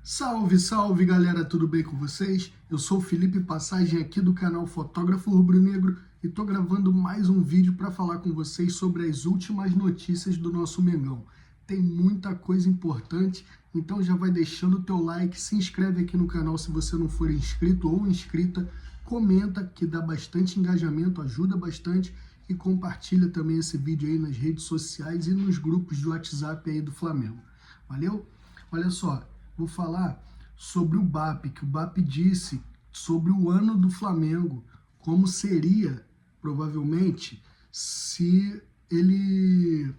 Salve, salve galera, tudo bem com vocês? Eu sou o Felipe Passagem aqui do canal Fotógrafo Rubro-Negro e tô gravando mais um vídeo para falar com vocês sobre as últimas notícias do nosso Mengão. Tem muita coisa importante, então já vai deixando o teu like, se inscreve aqui no canal se você não for inscrito ou inscrita, comenta que dá bastante engajamento, ajuda bastante e compartilha também esse vídeo aí nas redes sociais e nos grupos de WhatsApp aí do Flamengo. Valeu? Olha só. Vou falar sobre o BAP, que o BAP disse sobre o ano do Flamengo, como seria, provavelmente, se ele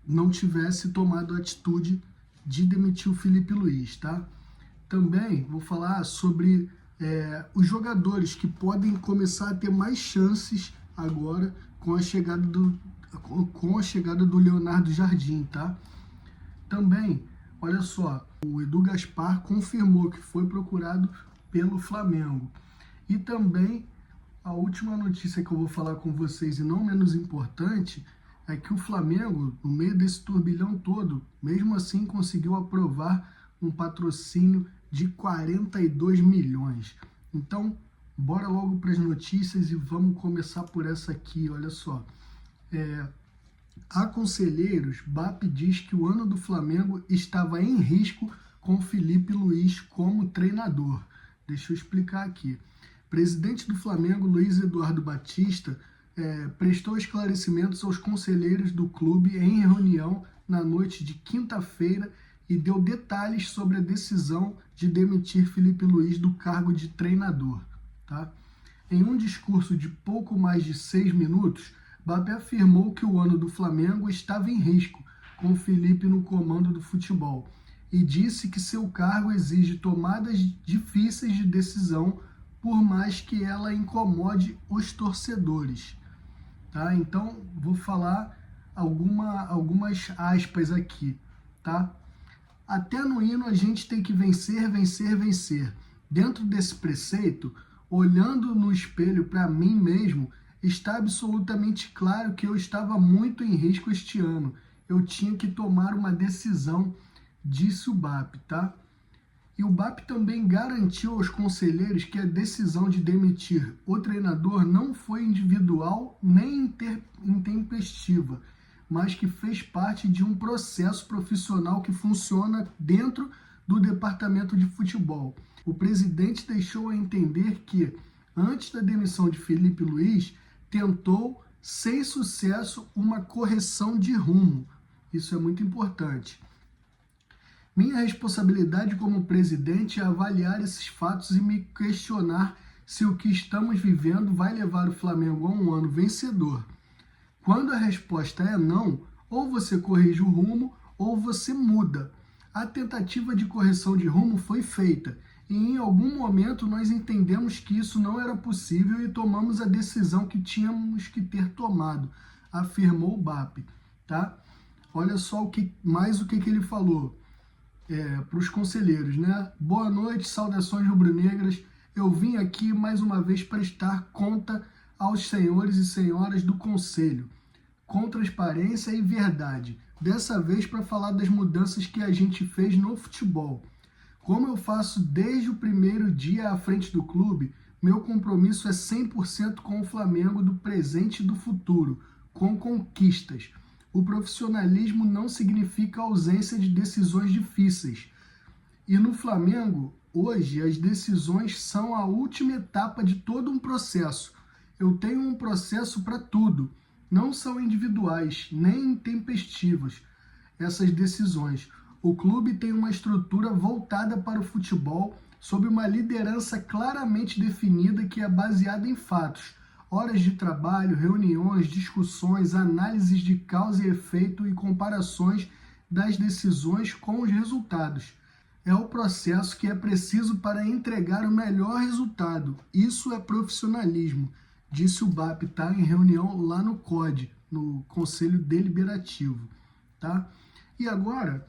não tivesse tomado a atitude de demitir o Felipe Luiz, tá? Também vou falar sobre os jogadores que podem começar a ter mais chances agora com a chegada do Leonardo Jardim, tá? Também, olha só, o Edu Gaspar confirmou que foi procurado pelo Flamengo. E também, a última notícia que eu vou falar com vocês, e não menos importante, é que o Flamengo, no meio desse turbilhão todo, mesmo assim conseguiu aprovar um patrocínio de 42 milhões. Então, bora logo para as notícias e vamos começar por essa aqui, olha só. A conselheiros, BAP diz que o ano do Flamengo estava em risco com Felipe Luiz como treinador. Deixa eu explicar aqui. Presidente do Flamengo, Luiz Eduardo Batista, prestou esclarecimentos aos conselheiros do clube em reunião na noite de quinta-feira e deu detalhes sobre a decisão de demitir Felipe Luiz do cargo de treinador. Tá? Em um discurso de pouco mais de 6 minutos, BAP afirmou que o ano do Flamengo estava em risco, com Felipe no comando do futebol, e disse que seu cargo exige tomadas difíceis de decisão, por mais que ela incomode os torcedores. Tá? Então, vou falar algumas aspas aqui. Tá? Até no hino a gente tem que vencer, vencer, vencer. Dentro desse preceito, olhando no espelho para mim mesmo, está absolutamente claro que eu estava muito em risco este ano. Eu tinha que tomar uma decisão, disse o BAP, tá? E o BAP também garantiu aos conselheiros que a decisão de demitir o treinador não foi individual nem intempestiva, mas que fez parte de um processo profissional que funciona dentro do departamento de futebol. O presidente deixou a entender que, antes da demissão de Felipe Luiz, tentou, sem sucesso, uma correção de rumo. Isso é muito importante. Minha responsabilidade como presidente é avaliar esses fatos e me questionar se o que estamos vivendo vai levar o Flamengo a um ano vencedor. Quando a resposta é não, ou você corrige o rumo ou você muda. A tentativa de correção de rumo foi feita e em algum momento nós entendemos que isso não era possível e tomamos a decisão que tínhamos que ter tomado, afirmou o BAP. Tá? Olha só o que ele falou para os conselheiros, né? Boa noite, saudações rubro-negras. Eu vim aqui mais uma vez prestar conta aos senhores e senhoras do conselho, com transparência e verdade. Dessa vez para falar das mudanças que a gente fez no futebol. Como eu faço desde o primeiro dia à frente do clube, meu compromisso é 100% com o Flamengo do presente e do futuro, com conquistas. O profissionalismo não significa ausência de decisões difíceis. E no Flamengo, hoje, as decisões são a última etapa de todo um processo. Eu tenho um processo para tudo. Não são individuais, nem intempestivas essas decisões. O clube tem uma estrutura voltada para o futebol, sob uma liderança claramente definida que é baseada em fatos, horas de trabalho, reuniões, discussões, análises de causa e efeito e comparações das decisões com os resultados. É o processo que é preciso para entregar o melhor resultado. Isso é profissionalismo, disse o BAP, tá? Em reunião lá no CODE, no Conselho Deliberativo. Tá? E agora,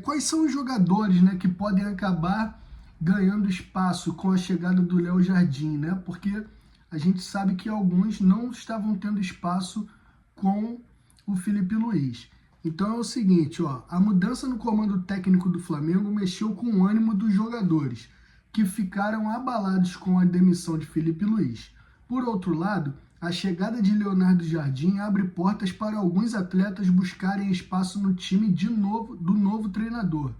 quais são os jogadores, né, que podem acabar ganhando espaço com a chegada do Léo Jardim, né? Porque a gente sabe que alguns não estavam tendo espaço com o Felipe Luiz. Então é o seguinte, ó, a mudança no comando técnico do Flamengo mexeu com o ânimo dos jogadores, que ficaram abalados com a demissão de Felipe Luiz. Por outro lado, a chegada de Leonardo Jardim abre portas para alguns atletas buscarem espaço no time do novo treinador.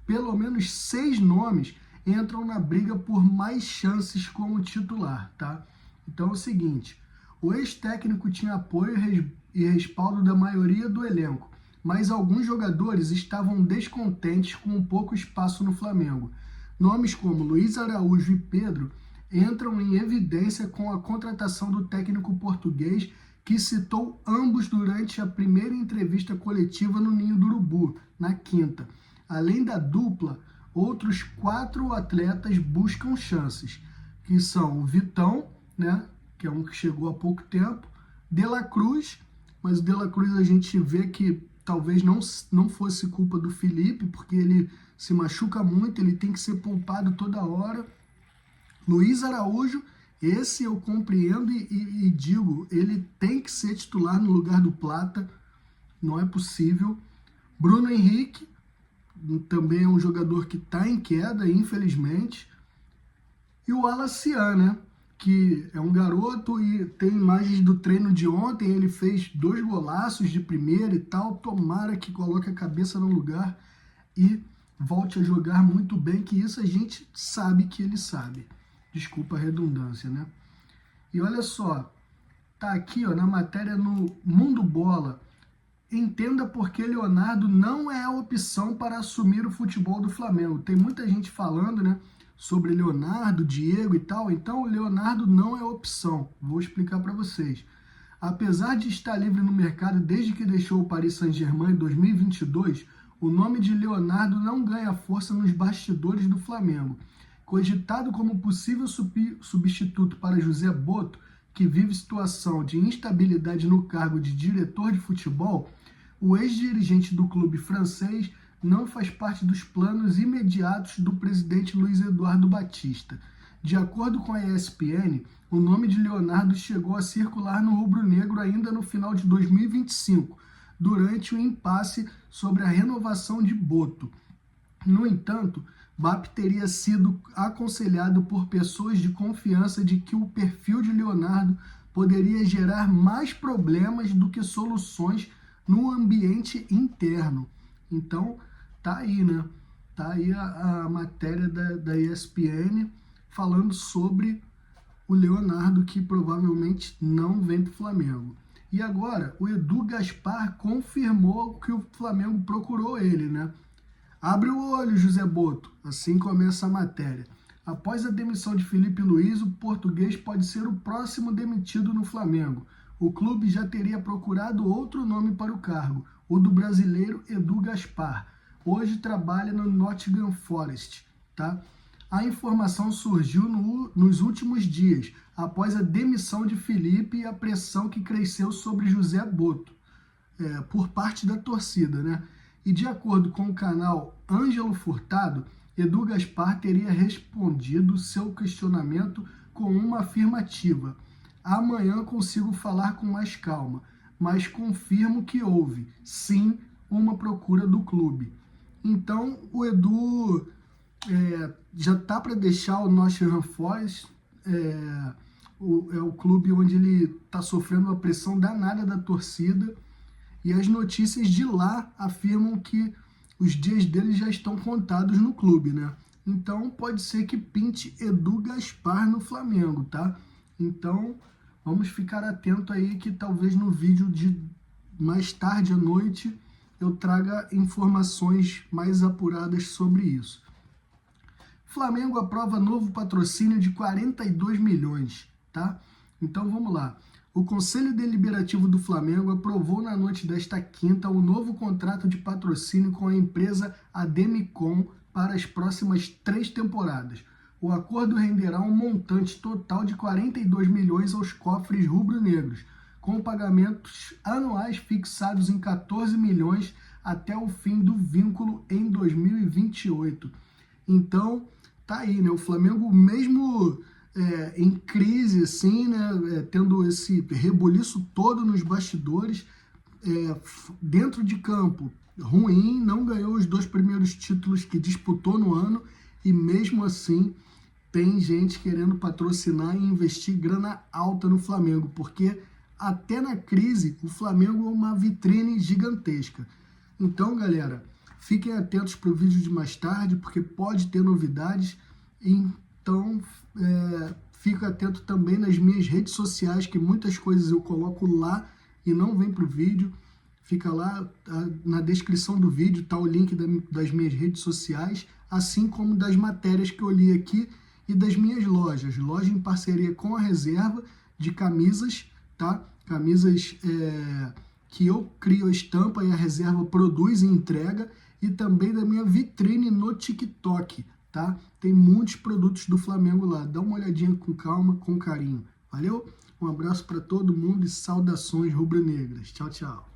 Pelo menos 6 nomes entram na briga por mais chances como titular, tá? Então é o seguinte, o ex-técnico tinha apoio e respaldo da maioria do elenco, mas alguns jogadores estavam descontentes com o pouco espaço no Flamengo. Nomes como Luiz Araújo e Pedro entram em evidência com a contratação do técnico português, que citou ambos durante a primeira entrevista coletiva no Ninho do Urubu, na quinta. Além da dupla, outros 4 atletas buscam chances, que são o Vitão, né, que é um que chegou há pouco tempo, De La Cruz, mas o De La Cruz a gente vê que talvez não fosse culpa do Felipe, porque ele se machuca muito, ele tem que ser poupado toda hora. Luiz Araújo, esse eu compreendo e digo, ele tem que ser titular no lugar do Plata, não é possível. Bruno Henrique, também é um jogador que está em queda, infelizmente. E o Alacian, né, que é um garoto e tem imagens do treino de ontem, ele fez 2 golaços de primeira e tal, tomara que coloque a cabeça no lugar e volte a jogar muito bem, que isso a gente sabe que ele sabe. Desculpa a redundância, né? E olha só, tá aqui, ó, na matéria no Mundo Bola. Entenda por que Leonardo não é a opção para assumir o futebol do Flamengo. Tem muita gente falando, né, sobre Leonardo, Diego e tal. Então, Leonardo não é a opção. Vou explicar para vocês. Apesar de estar livre no mercado desde que deixou o Paris Saint-Germain em 2022, o nome de Leonardo não ganha força nos bastidores do Flamengo. Cogitado como possível substituto para José Boto, que vive situação de instabilidade no cargo de diretor de futebol, o ex-dirigente do clube francês não faz parte dos planos imediatos do presidente Luiz Eduardo Batista. De acordo com a ESPN, o nome de Leonardo chegou a circular no rubro-negro ainda no final de 2025, durante o impasse sobre a renovação de Boto. No entanto, BAP teria sido aconselhado por pessoas de confiança de que o perfil de Leonardo poderia gerar mais problemas do que soluções no ambiente interno. Então, tá aí, né? Tá aí a matéria da ESPN falando sobre o Leonardo, que provavelmente não vem para o Flamengo. E agora, o Edu Gaspar confirmou que o Flamengo procurou ele, né? Abre o olho, José Boto. Assim começa a matéria. Após a demissão de Felipe Luiz, o português pode ser o próximo demitido no Flamengo. O clube já teria procurado outro nome para o cargo, o do brasileiro Edu Gaspar. Hoje trabalha no Nottingham Forest, tá? A informação surgiu nos últimos dias, após a demissão de Felipe e a pressão que cresceu sobre José Boto, por parte da torcida, né? E de acordo com o canal Ângelo Furtado, Edu Gaspar teria respondido seu questionamento com uma afirmativa. Amanhã consigo falar com mais calma, mas confirmo que houve, sim, uma procura do clube. Então, o Edu já está para deixar o Nottingham Forest, é o clube onde ele está sofrendo uma pressão danada da torcida, e as notícias de lá afirmam que os dias dele já estão contados no clube, né? Então, pode ser que pinte Edu Gaspar no Flamengo, tá? Então, vamos ficar atento aí que talvez no vídeo de mais tarde à noite eu traga informações mais apuradas sobre isso. Flamengo aprova novo patrocínio de 42 milhões, tá? Então vamos lá. O Conselho Deliberativo do Flamengo aprovou na noite desta quinta o novo contrato de patrocínio com a empresa Ademicon para as próximas 3 temporadas. O acordo renderá um montante total de 42 milhões aos cofres rubro-negros, com pagamentos anuais fixados em 14 milhões até o fim do vínculo em 2028. Então, tá aí, né? O Flamengo, mesmo em crise, assim, né? Tendo esse rebuliço todo nos bastidores, dentro de campo, ruim, não ganhou os 2 primeiros títulos que disputou no ano e mesmo assim tem gente querendo patrocinar e investir grana alta no Flamengo, porque até na crise o Flamengo é uma vitrine gigantesca. Então, galera, fiquem atentos para o vídeo de mais tarde, porque pode ter novidades. Então, fica atento também nas minhas redes sociais, que muitas coisas eu coloco lá e não vem para o vídeo. Fica lá na descrição do vídeo, tá o link das minhas redes sociais, assim como das matérias que eu li aqui e das minhas lojas. Loja em parceria com a Reserva de camisas, tá? Camisas que eu crio a estampa e a Reserva produz e entrega, e também da minha vitrine no TikTok, tá? Tem muitos produtos do Flamengo lá. Dá uma olhadinha com calma, com carinho. Valeu? Um abraço para todo mundo e saudações rubro-negras. Tchau, tchau.